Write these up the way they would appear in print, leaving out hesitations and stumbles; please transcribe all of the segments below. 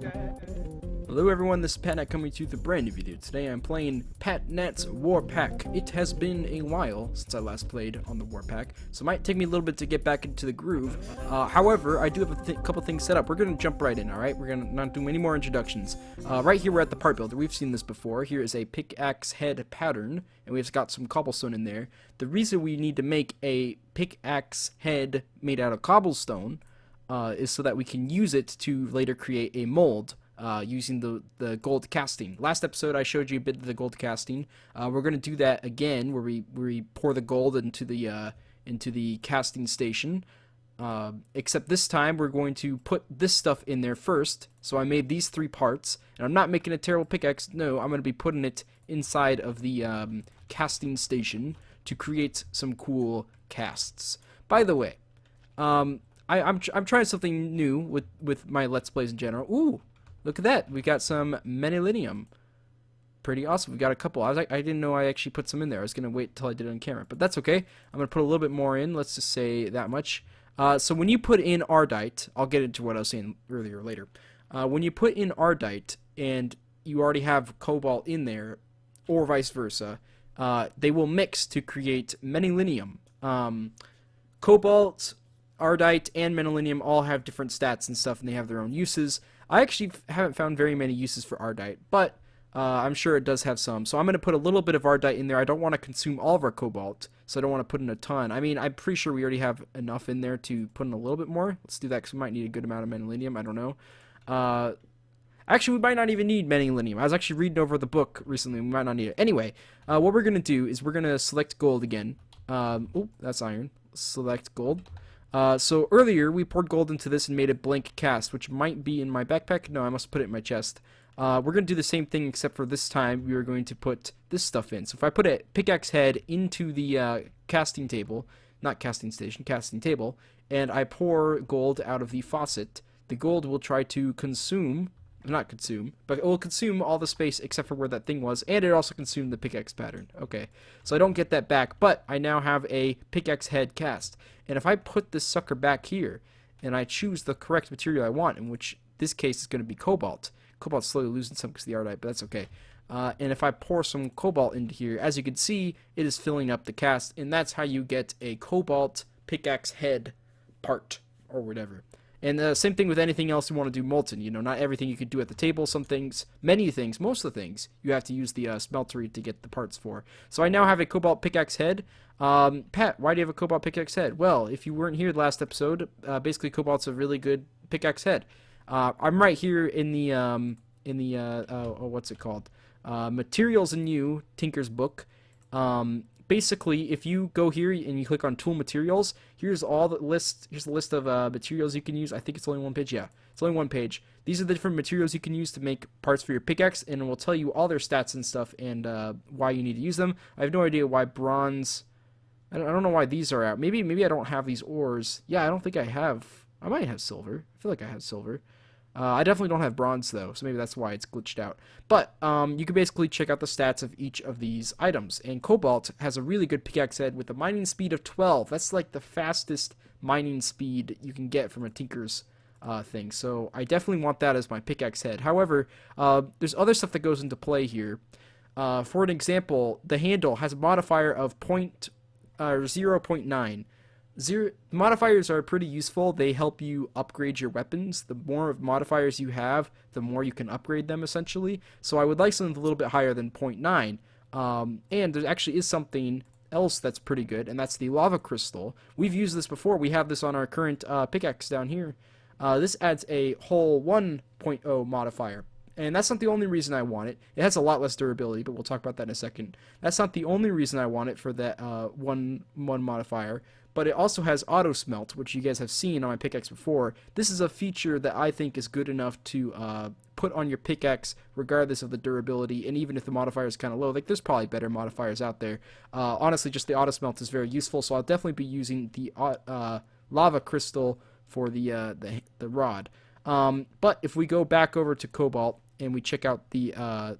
Hello everyone, this is PatNat coming to you with a brand new video. Today I'm playing PatNat's Warpack. It has been a while since I last played on the Warpack, so it might take me a little bit to get back into the groove. However, I do have a couple things set up. We're going to jump right in, alright? We're going to not do any more introductions. Right here we're at the part builder. We've seen this before. Here is a pickaxe head pattern, and we've got some cobblestone in there. The reason we need to make a pickaxe head made out of cobblestone is so that we can use it to later create a mold. Using the gold casting. Last episode I showed you a bit of the gold casting. We're going to do that again where we pour the gold into the casting station. Except this time we're going to put this stuff in there first. So I made these three parts, and I'm not making a terrible pickaxe. No, I'm going to be putting it inside of the casting station to create some cool casts. By the way, I'm trying something new with my Let's Plays in general. Ooh! Look at that. We got some Menilinium. Pretty awesome. We got a couple. I didn't know I actually put some in there. I was going to wait till I did it on camera. But that's okay. I'm going to put a little bit more in. Let's just say that much. So when you put in Ardite, I'll get into what I was saying earlier later. When you put in Ardite and you already have Cobalt in there, or vice versa, they will mix to create Menilinium. Cobalt, Ardite, and Menilinium all have different stats and stuff, and they have their own uses. I actually haven't found very many uses for Ardite, but I'm sure it does have some. So I'm going to put a little bit of Ardite in there. I don't want to consume all of our Cobalt, so I don't want to put in a ton. I mean, I'm pretty sure we already have enough in there to put in a little bit more. Let's do that because we might need a good amount of Menilinium. I don't know. Actually, we might not even need Menilinium. I was actually reading over the book recently. We might not need it. Anyway, what we're going to do is we're going to select gold again. Oh, that's iron. Select gold. So earlier we poured gold into this and made a blank cast, which might be in my backpack. No, I must put it in my chest. We're going to do the same thing, except for this time we are going to put this stuff in. So if I put a pickaxe head into the casting table, not casting station, casting table, and I pour gold out of the faucet, the gold will try to consume, not consume, but it will consume all the space except for where that thing was, and it also consumed the pickaxe pattern. Okay, so I don't get that back, but I now have a pickaxe head cast. And if I put this sucker back here, and I choose the correct material I want, in which this case is going to be Cobalt. Cobalt's slowly losing some because of the Ardite, but that's okay. And if I pour some Cobalt into here, as you can see, it is filling up the cast, and that's how you get a Cobalt pickaxe head part, or whatever. And same thing with anything else you want to do molten. You know, not everything you could do at the table. Some things, many things, most of the things, you have to use the smeltery to get the parts for. So I now have a Cobalt pickaxe head. Pat, why do you have a Cobalt pickaxe head? Well, if you weren't here last episode, basically Cobalt's a really good pickaxe head. I'm right here in the what's it called? Materials and You, Tinker's book. Basically, if you go here and you click on Tool Materials, here's all the list. Here's the list of materials you can use. I think it's only one page. Yeah, it's only one page. These are the different materials you can use to make parts for your pickaxe, and it will tell you all their stats and stuff and why you need to use them. I have no idea why bronze. I don't know why these are out. Maybe I don't have these ores. Yeah, I don't think I have. I might have silver. I feel like I have silver. I definitely don't have bronze, though, so maybe that's why it's glitched out. But you can basically check out the stats of each of these items. And Cobalt has a really good pickaxe head with a mining speed of 12. That's like the fastest mining speed you can get from a Tinker's thing. So I definitely want that as my pickaxe head. However, there's other stuff that goes into play here. For an example, the handle has a modifier of 0.9. Modifiers are pretty useful. They help you upgrade your weapons. The more modifiers you have, the more you can upgrade them, essentially. So I would like something a little bit higher than 0.9. And there actually is something else that's pretty good, and that's the lava crystal. We've used this before. We have this on our current pickaxe down here. This adds a whole 1.0 modifier. And that's not the only reason I want it. It has a lot less durability, but we'll talk about that in a second. That's not the only reason I want it for that one modifier. But it also has auto smelt, which you guys have seen on my pickaxe before. This is a feature that I think is good enough to put on your pickaxe regardless of the durability, and even if the modifier is kind of low. Like, there's probably better modifiers out there. Honestly, just the auto smelt is very useful, so I'll definitely be using the lava crystal for the rod. But if we go back over to Cobalt and we check out the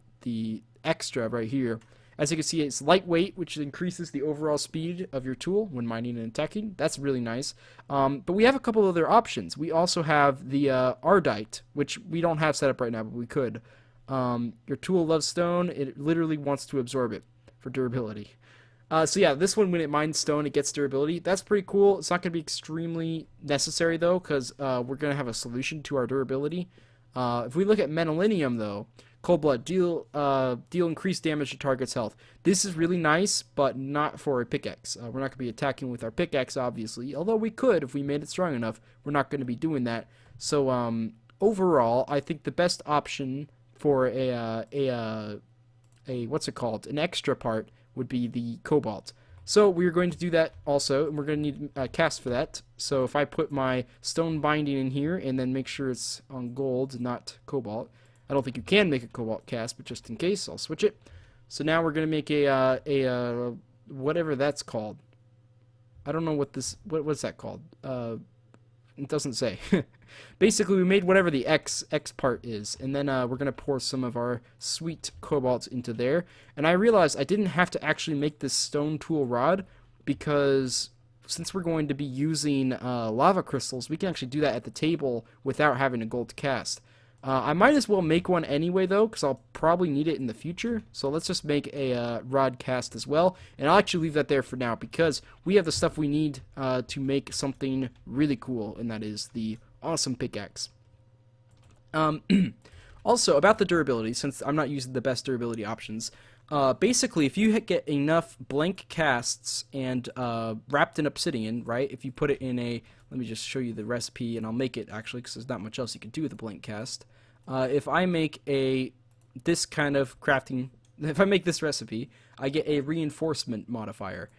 extra right here, As you can see, it's lightweight, which increases the overall speed of your tool when mining and attacking. That's really nice. But we have a couple other options. We also have the Ardite, which we don't have set up right now, but we could. Your tool loves stone. It literally wants to absorb it for durability. So yeah, this one, when it mines stone, it gets durability. That's pretty cool. It's not going to be extremely necessary, though, because we're going to have a solution to our durability. If we look at Menelinium, though, Cobalt, deal increased damage to target's health. This is really nice, but not for a pickaxe. We're not going to be attacking with our pickaxe, obviously. Although we could, if we made it strong enough. We're not going to be doing that. So, overall, I think the best option for what's it called? An extra part would be the Cobalt. So we're going to do that also, and we're going to need a cast for that. So if I put my stone binding in here and then make sure it's on gold, not Cobalt. I don't think you can make a Cobalt cast, but just in case, I'll switch it. So now we're going to make a whatever that's called. I don't know what's that called. It doesn't say. Basically, we made whatever the X part is, and then we're going to pour some of our sweet cobalt into there. And I realized I didn't have to actually make this stone tool rod, because since we're going to be using lava crystals, we can actually do that at the table without having a gold cast. I might as well make one anyway, though, because I'll probably need it in the future. So let's just make a rod cast as well. And I'll actually leave that there for now, because we have the stuff we need to make something really cool, and that is the awesome pickaxe. Also, about the durability, since I'm not using the best durability options, basically, if you get enough blank casts and wrapped in obsidian, right, if you put it in a, let me just show you the recipe, and I'll make it, actually, because there's not much else you can do with a blank cast. If I make this kind of crafting, if I make this recipe, I get a reinforcement modifier.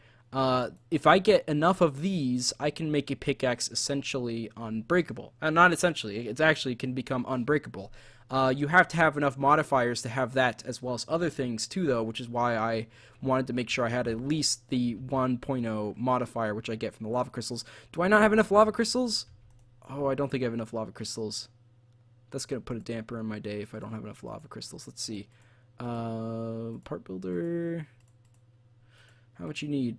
If I get enough of these, I can make a pickaxe essentially unbreakable. Not essentially, it actually can become unbreakable. You have to have enough modifiers to have that, as well as other things too, though, which is why I wanted to make sure I had at least the 1.0 modifier, which I get from the lava crystals. Do I not have enough lava crystals? Oh, I don't think I have enough lava crystals. That's going to put a damper on my day if I don't have enough lava crystals. Let's see. Part builder. How much you need?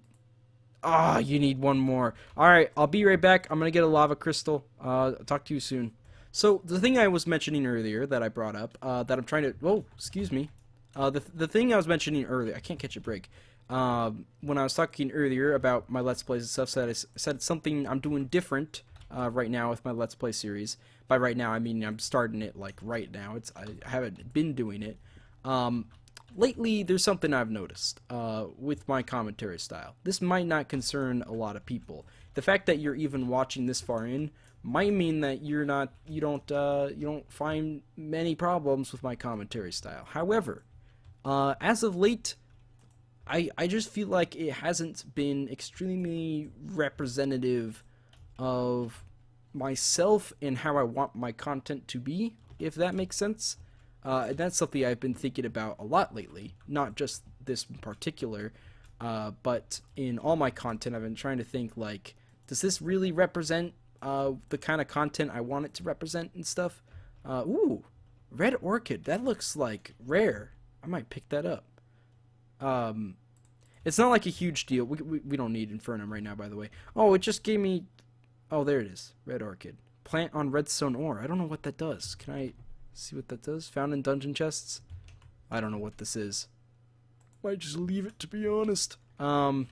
Ah, you need one more. Alright, I'll be right back. I'm going to get a lava crystal. Talk to you soon. So, the thing I was mentioning earlier that I brought up, that I'm trying to... Whoa, excuse me. The thing I was mentioning earlier... I can't catch a break. When I was talking earlier about my Let's Plays and stuff, I said something I'm doing different right now with my Let's Play series. By right now, I mean I'm starting it, like, right now. I haven't been doing it. Lately, there's something I've noticed with my commentary style. This might not concern a lot of people. The fact that you're even watching this far in might mean that you don't find many problems with my commentary style. However, as of late, I just feel like it hasn't been extremely representative of myself and how I want my content to be, if that makes sense. And that's something I've been thinking about a lot lately, not just this in particular, but in all my content I've been trying to think, like, does this really represent the kind of content I want it to represent and stuff? Ooh, red orchid, that looks like rare. I might pick that up. It's not like a huge deal. We don't need Infernum right now, by the way. Oh, it just gave me... Oh, there it is. Red orchid. Plant on redstone ore. I don't know what that does. Can I see what that does? Found in dungeon chests? I don't know what this is. Might just leave it, to be honest. What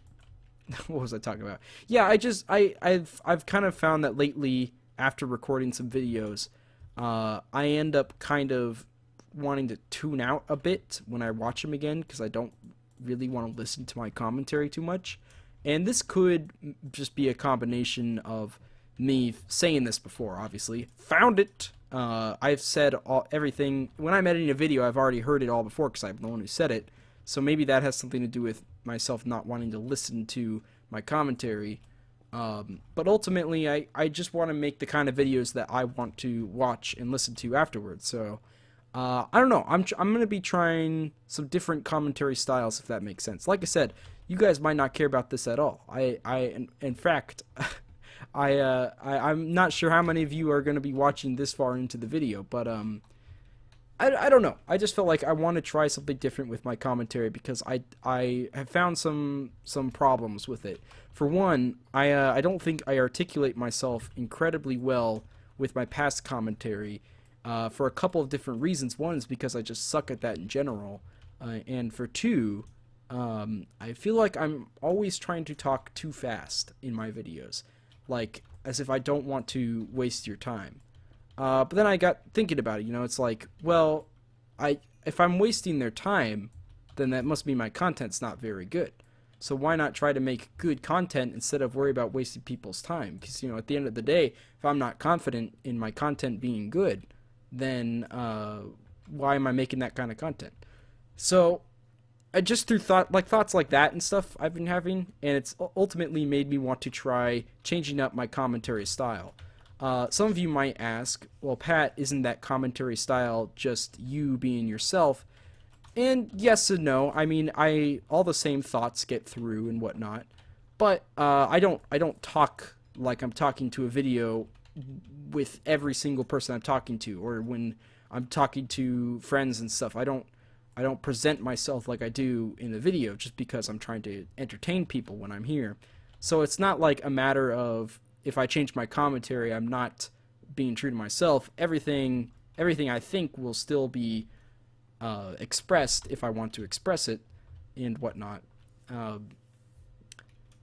was I talking about? Yeah, I've kind of found that lately, after recording some videos, I end up kind of wanting to tune out a bit when I watch them again, because I don't really want to listen to my commentary too much. And this could just be a combination of me saying this before, obviously. Found it! I've said everything. When I'm editing a video, I've already heard it all before because I'm the one who said it. So maybe that has something to do with myself not wanting to listen to my commentary. But ultimately, I just want to make the kind of videos that I want to watch and listen to afterwards. So, I don't know. I'm going to be trying some different commentary styles, if that makes sense. Like I said, you guys might not care about this at all. In fact... I'm not sure how many of you are going to be watching this far into the video, but I don't know. I just felt like I want to try something different with my commentary because I have found some problems with it. For one, I don't think I articulate myself incredibly well with my past commentary for a couple of different reasons. One is because I just suck at that in general, and for two, I feel like I'm always trying to talk too fast in my videos, like as if I don't want to waste your time. But then I got thinking about it, you know, it's like, well, if I'm wasting their time, then that must mean my content's not very good. So why not try to make good content instead of worry about wasting people's time? Because, you know, at the end of the day, if I'm not confident in my content being good, then why am I making that kind of content? So I just through thoughts like that and stuff I've been having, and it's ultimately made me want to try changing up my commentary style. Some of you might ask, well, Pat, isn't that commentary style just you being yourself? And yes and no. I mean, all the same thoughts get through and whatnot, but I don't talk like I'm talking to a video with every single person I'm talking to, or when I'm talking to friends and stuff. I don't present myself like I do in the video just because I'm trying to entertain people when I'm here. So it's not like a matter of if I change my commentary, I'm not being true to myself. Everything I think will still be expressed if I want to express it and whatnot.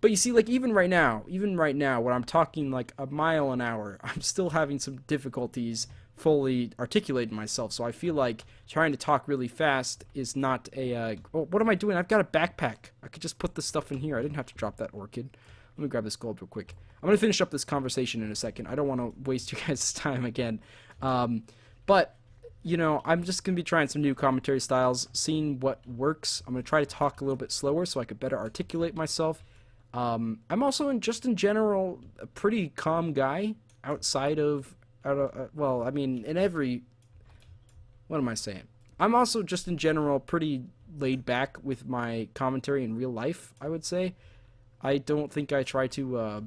But you see, like even right now, when I'm talking like a mile an hour, I'm still having some difficulties fully articulating myself. So I feel like trying to talk really fast is not a. Oh, what am I doing? I've got a backpack. I could just put this stuff in here. I didn't have to drop that orchid. Let me grab this gold real quick. I'm going to finish up this conversation in a second. I don't want to waste you guys' time again. But, you know, I'm just going to be trying some new commentary styles, seeing what works. I'm going to try to talk a little bit slower so I could better articulate myself. I'm also, in general, a pretty calm guy outside of, well, I mean, in every, what am I saying? I'm also just in general pretty laid back with my commentary in real life, I would say. I don't think I try to,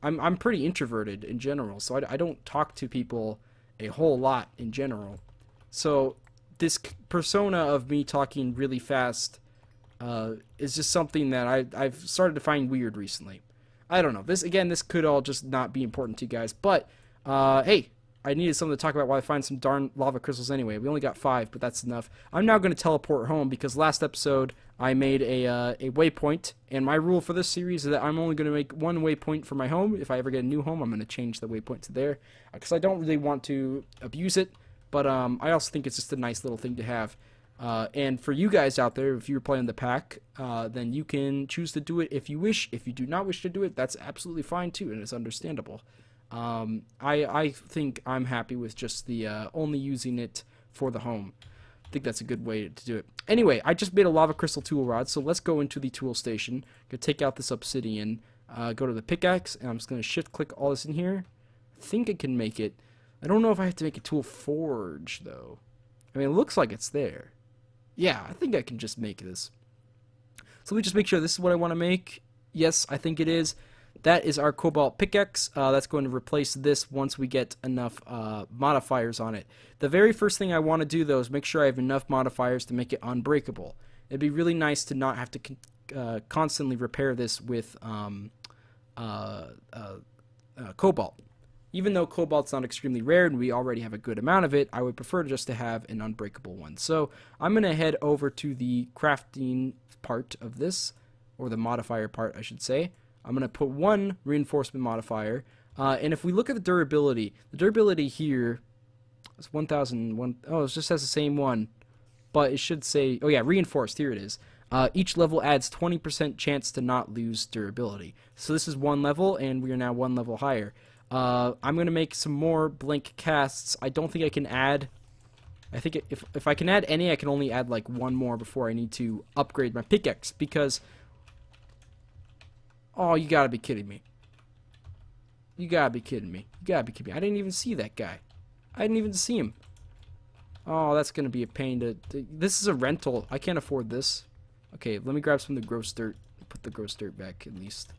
I'm pretty introverted in general, so I don't talk to people a whole lot in general. So this persona of me talking really fast is just something that I've started to find weird recently. I don't know. This could all just not be important to you guys, but hey, I needed something to talk about while I find some darn lava crystals anyway. We only got 5, but that's enough. I'm now going to teleport home because last episode I made a waypoint, and my rule for this series is that I'm only going to make one waypoint for my home. If I ever get a new home, I'm going to change the waypoint to there because I don't really want to abuse it, but I also think it's just a nice little thing to have. And for you guys out there, if you're playing the pack, then you can choose to do it if you wish. If you do not wish to do it, that's absolutely fine too, and it's understandable. I think I'm happy with just the only using it for the home. I think that's a good way to do it. Anyway, I just made a lava crystal tool rod, so let's go into the tool station. Gonna take out this obsidian, go to the pickaxe, and I'm just gonna shift click all this in here. I think I can make it. I don't know if I have to make a tool forge though. I mean, it looks like it's there. Yeah, I think I can just make this. So let me just make sure this is what I want to make. Yes, I think it is. That is our Cobalt pickaxe. That's going to replace this once we get enough modifiers on it. The very first thing I want to do, though, is make sure I have enough modifiers to make it unbreakable. It'd be really nice to not have to constantly repair this with Cobalt. Even though Cobalt's not extremely rare and we already have a good amount of it, I would prefer just to have an unbreakable one. So I'm going to head over to the crafting part of this, or the modifier part, I should say. I'm going to put one reinforcement modifier, and if we look at the durability here is 1001. Oh, it just has the same one, but it should say, oh yeah, reinforced, here it is. Each level adds 20% chance to not lose durability. So this is one level, and we are now one level higher. I'm going to make some more blank casts. I don't think I can add, I think if I can add any, I can only add like one more before I need to upgrade my pickaxe, because oh, you gotta be kidding me. You gotta be kidding me. You gotta be kidding me. I didn't even see that guy. I didn't even see him. Oh, that's gonna be a pain to... This is a rental. I can't afford this. Okay, let me grab some of the gross dirt. Put the gross dirt back, at least.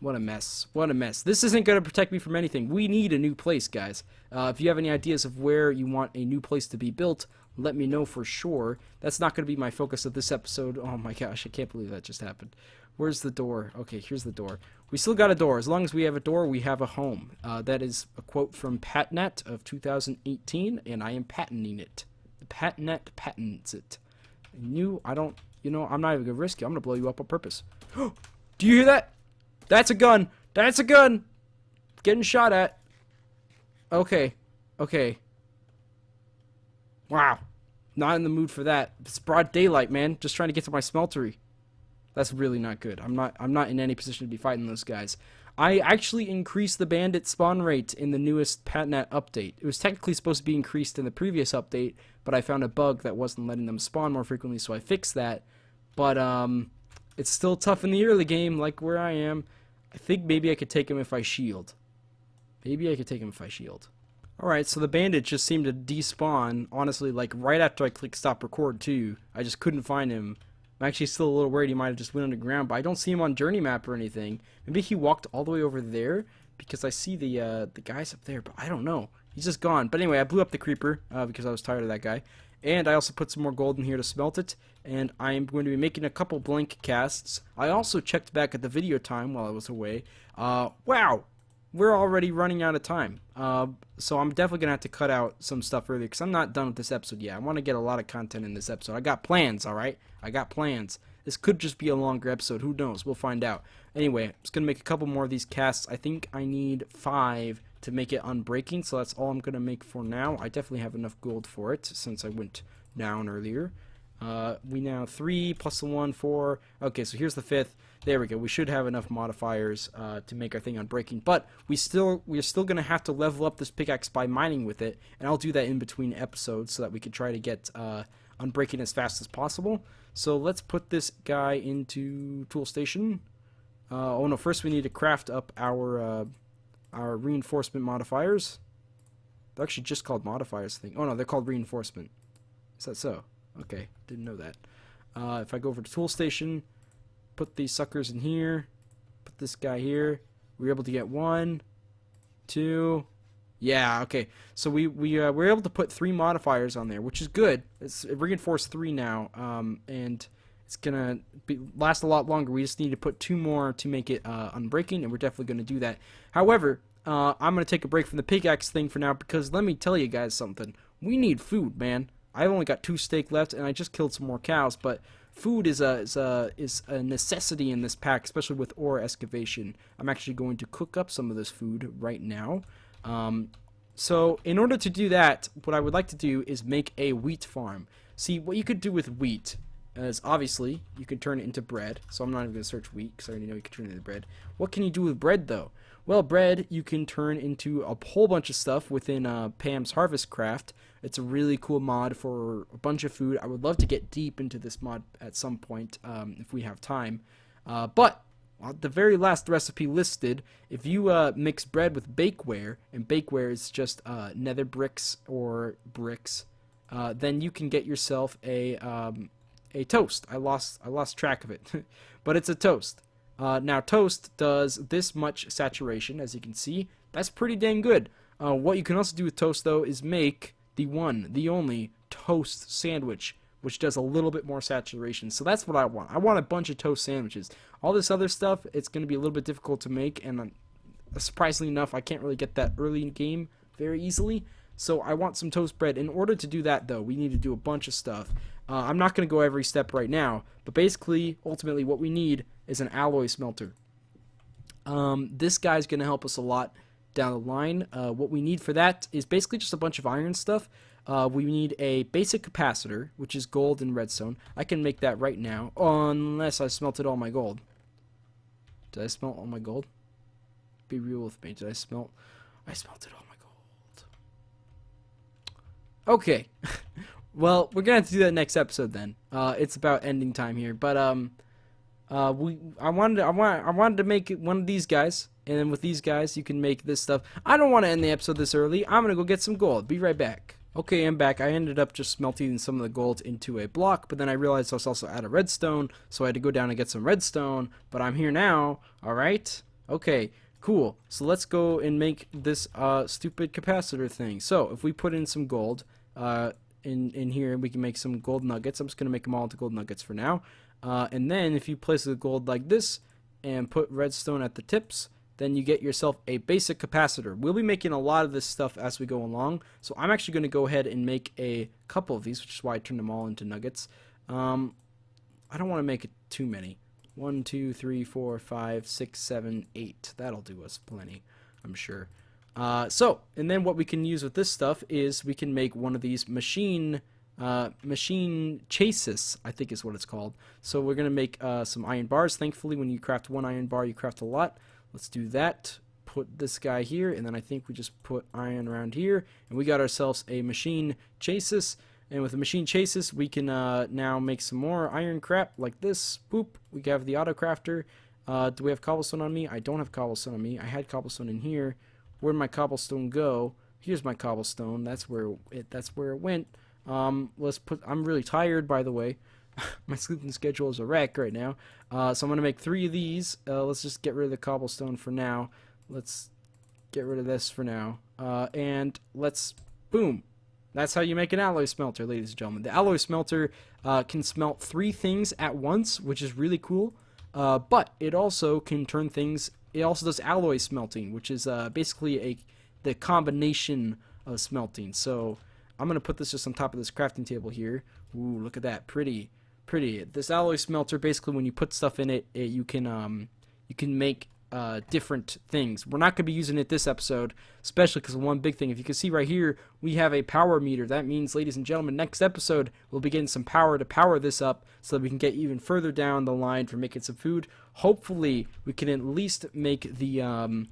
What a mess. What a mess. This isn't going to protect me from anything. We need a new place, guys. If you have any ideas of where you want a new place to be built, let me know for sure. That's not going to be my focus of this episode. Oh my gosh, I can't believe that just happened. Where's the door? Okay, here's the door. We still got a door. As long as we have a door, we have a home. That is a quote from PatNet of 2018, and I am patenting it. The PatNet patents it. I'm not even going to risk it. I'm going to blow you up on purpose. Do you hear that? That's a gun. That's a gun. Getting shot at. Okay. Okay. Wow. Not in the mood for that. It's broad daylight, man. Just trying to get to my smeltery. That's really not good. I'm not in any position to be fighting those guys. I actually increased the bandit spawn rate in the newest PatNet update. It was technically supposed to be increased in the previous update, but I found a bug that wasn't letting them spawn more frequently, so I fixed that. But it's still tough in the early game, like where I am. I think maybe I could take him if I shield. Maybe I could take him if I shield. Alright, so the bandit just seemed to despawn, honestly, like right after I clicked stop record too. I just couldn't find him. I'm actually still a little worried he might have just went underground, but I don't see him on journey map or anything. Maybe he walked all the way over there, because I see the guys up there, but I don't know. He's just gone. But anyway, I blew up the creeper, because I was tired of that guy. And I also put some more gold in here to smelt it, and I am going to be making a couple blank casts. I also checked back at the video time while I was away. Wow! We're already running out of time. So I'm definitely going to have to cut out some stuff earlier, because I'm not done with this episode yet. I want to get a lot of content in this episode. I got plans, alright? I got plans. This could just be a longer episode. Who knows? We'll find out. Anyway, I'm just going to make a couple more of these casts. I think I need 5 to make it unbreaking, so that's all I'm going to make for now. I definitely have enough gold for it since I went down earlier. We now 3 plus the 1, 4. Okay, so here's the 5th. There we go. We should have enough modifiers to make our thing unbreaking, but we're still going to have to level up this pickaxe by mining with it, and I'll do that in between episodes so that we can try to get unbreaking as fast as possible. So let's put this guy into tool station. Oh no, first we need to craft up our reinforcement modifiers. They're actually just called modifiers, I think. Oh no, they're called reinforcement. Is that so? Okay, didn't know that. If I go over to tool station, put these suckers in here, put this guy here, we're able to get 1, 2, yeah, okay. So we're able to put 3 modifiers on there, which is good. It's reinforced 3 now, and it's gonna last a lot longer. We just need to put 2 more to make it unbreaking, and we're definitely gonna do that. However, I'm gonna take a break from the pickaxe thing for now, because let me tell you guys something. We need food, man. I've only got 2 steak left, and I just killed some more cows, but food is a necessity in this pack, especially with ore excavation. I'm actually going to cook up some of this food right now. So in order to do that, what I would like to do is make a wheat farm. See, what you could do with wheat is obviously you can turn it into bread. So I'm not even going to search wheat because I already know you can turn it into bread. What can you do with bread though? Well, bread you can turn into a whole bunch of stuff within Pam's Harvest Craft. It's a really cool mod for a bunch of food. I would love to get deep into this mod at some point if we have time. But the very last recipe listed, if you mix bread with bakeware, and bakeware is just nether bricks or bricks, then you can get yourself a toast. I lost track of it, but it's a toast. Now toast does this much saturation, as you can see. That's pretty dang good. What you can also do with toast though is make the one, the only toast sandwich, which does a little bit more saturation. So that's what I want. I want a bunch of toast sandwiches. All this other stuff, it's going to be a little bit difficult to make, and surprisingly enough, I can't really get that early in the game very easily. So I want some toast bread. In order to do that, though, we need to do a bunch of stuff. I'm not going to go every step right now, but basically, ultimately, what we need is an alloy smelter. This guy's going to help us a lot down the line. What we need for that is basically just a bunch of iron stuff. We need a basic capacitor, which is gold and redstone. I can make that right now, unless I smelted all my gold. Did I smelt all my gold? Be real with me. Did I smelt? I smelted all my gold. Okay. Well, we're gonna have to do that next episode then. It's about ending time here, but I wanted to make one of these guys, and then with these guys you can make this stuff. I don't want to end the episode this early. I'm gonna go get some gold. Be right back. Okay, I'm back. I ended up just smelting some of the gold into a block, but then I realized I was also out of redstone, so I had to go down and get some redstone, but I'm here now. Alright? Okay, cool. So let's go and make this stupid capacitor thing. So if we put in some gold in here, we can make some gold nuggets. I'm just going to make them all into gold nuggets for now. And then if you place the gold like this and put redstone at the tips, then you get yourself a basic capacitor. We'll be making a lot of this stuff as we go along. So I'm actually going to go ahead and make a couple of these, which is why I turned them all into nuggets. I don't want to make it too many. 1, 2, 3, 4, 5, 6, 7, 8. That'll do us plenty, I'm sure. And then what we can use with this stuff is we can make one of these machine chases, I think is what it's called. So we're going to make some iron bars. Thankfully, when you craft one iron bar, you craft a lot. Let's do that. Put this guy here, and then I think we just put iron around here, and we got ourselves a machine chases. And with the machine chases, we can now make some more iron crap like this. Boop. We have the auto crafter. Do we have cobblestone on me? I don't have cobblestone on me. I had cobblestone in here. Where'd my cobblestone go? Here's my cobblestone. That's where it went. Let's put. I'm really tired, by the way. My sleeping schedule is a wreck right now. So I'm gonna make 3 of these. Let's just get rid of the cobblestone for now. Let's get rid of this for now. And let's boom. That's how you make an alloy smelter, ladies and gentlemen. The alloy smelter can smelt 3 things at once, which is really cool. But it also can turn things. It also does alloy smelting, which is basically the combination of smelting. So I'm gonna put this just on top of this crafting table here. Ooh, look at that, pretty. This alloy smelter, basically, when you put stuff in it, you can make different things. We're not going to be using it this episode, especially because one big thing, if you can see right here, we have a power meter. That means, ladies and gentlemen, next episode we'll be getting some power to power this up so that we can get even further down the line for making some food. Hopefully we can at least make the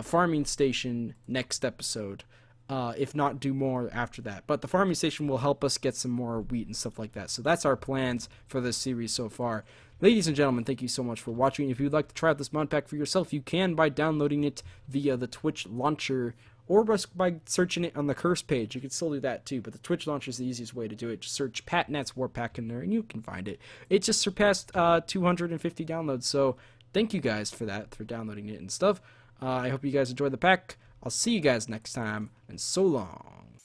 farming station next episode, if not do more after that. But the farming station will help us get some more wheat and stuff like that. So that's our plans for this series so far. Ladies and gentlemen, thank you so much for watching. If you'd like to try out this mod pack for yourself, you can by downloading it via the Twitch launcher or by searching it on the curse page. You can still do that too, but the Twitch launcher is the easiest way to do it. Just search PatNats Warpack in there and you can find it. It just surpassed 250 downloads, so thank you guys for that, for downloading it and stuff. I hope you guys enjoyed the pack. I'll see you guys next time, and so long.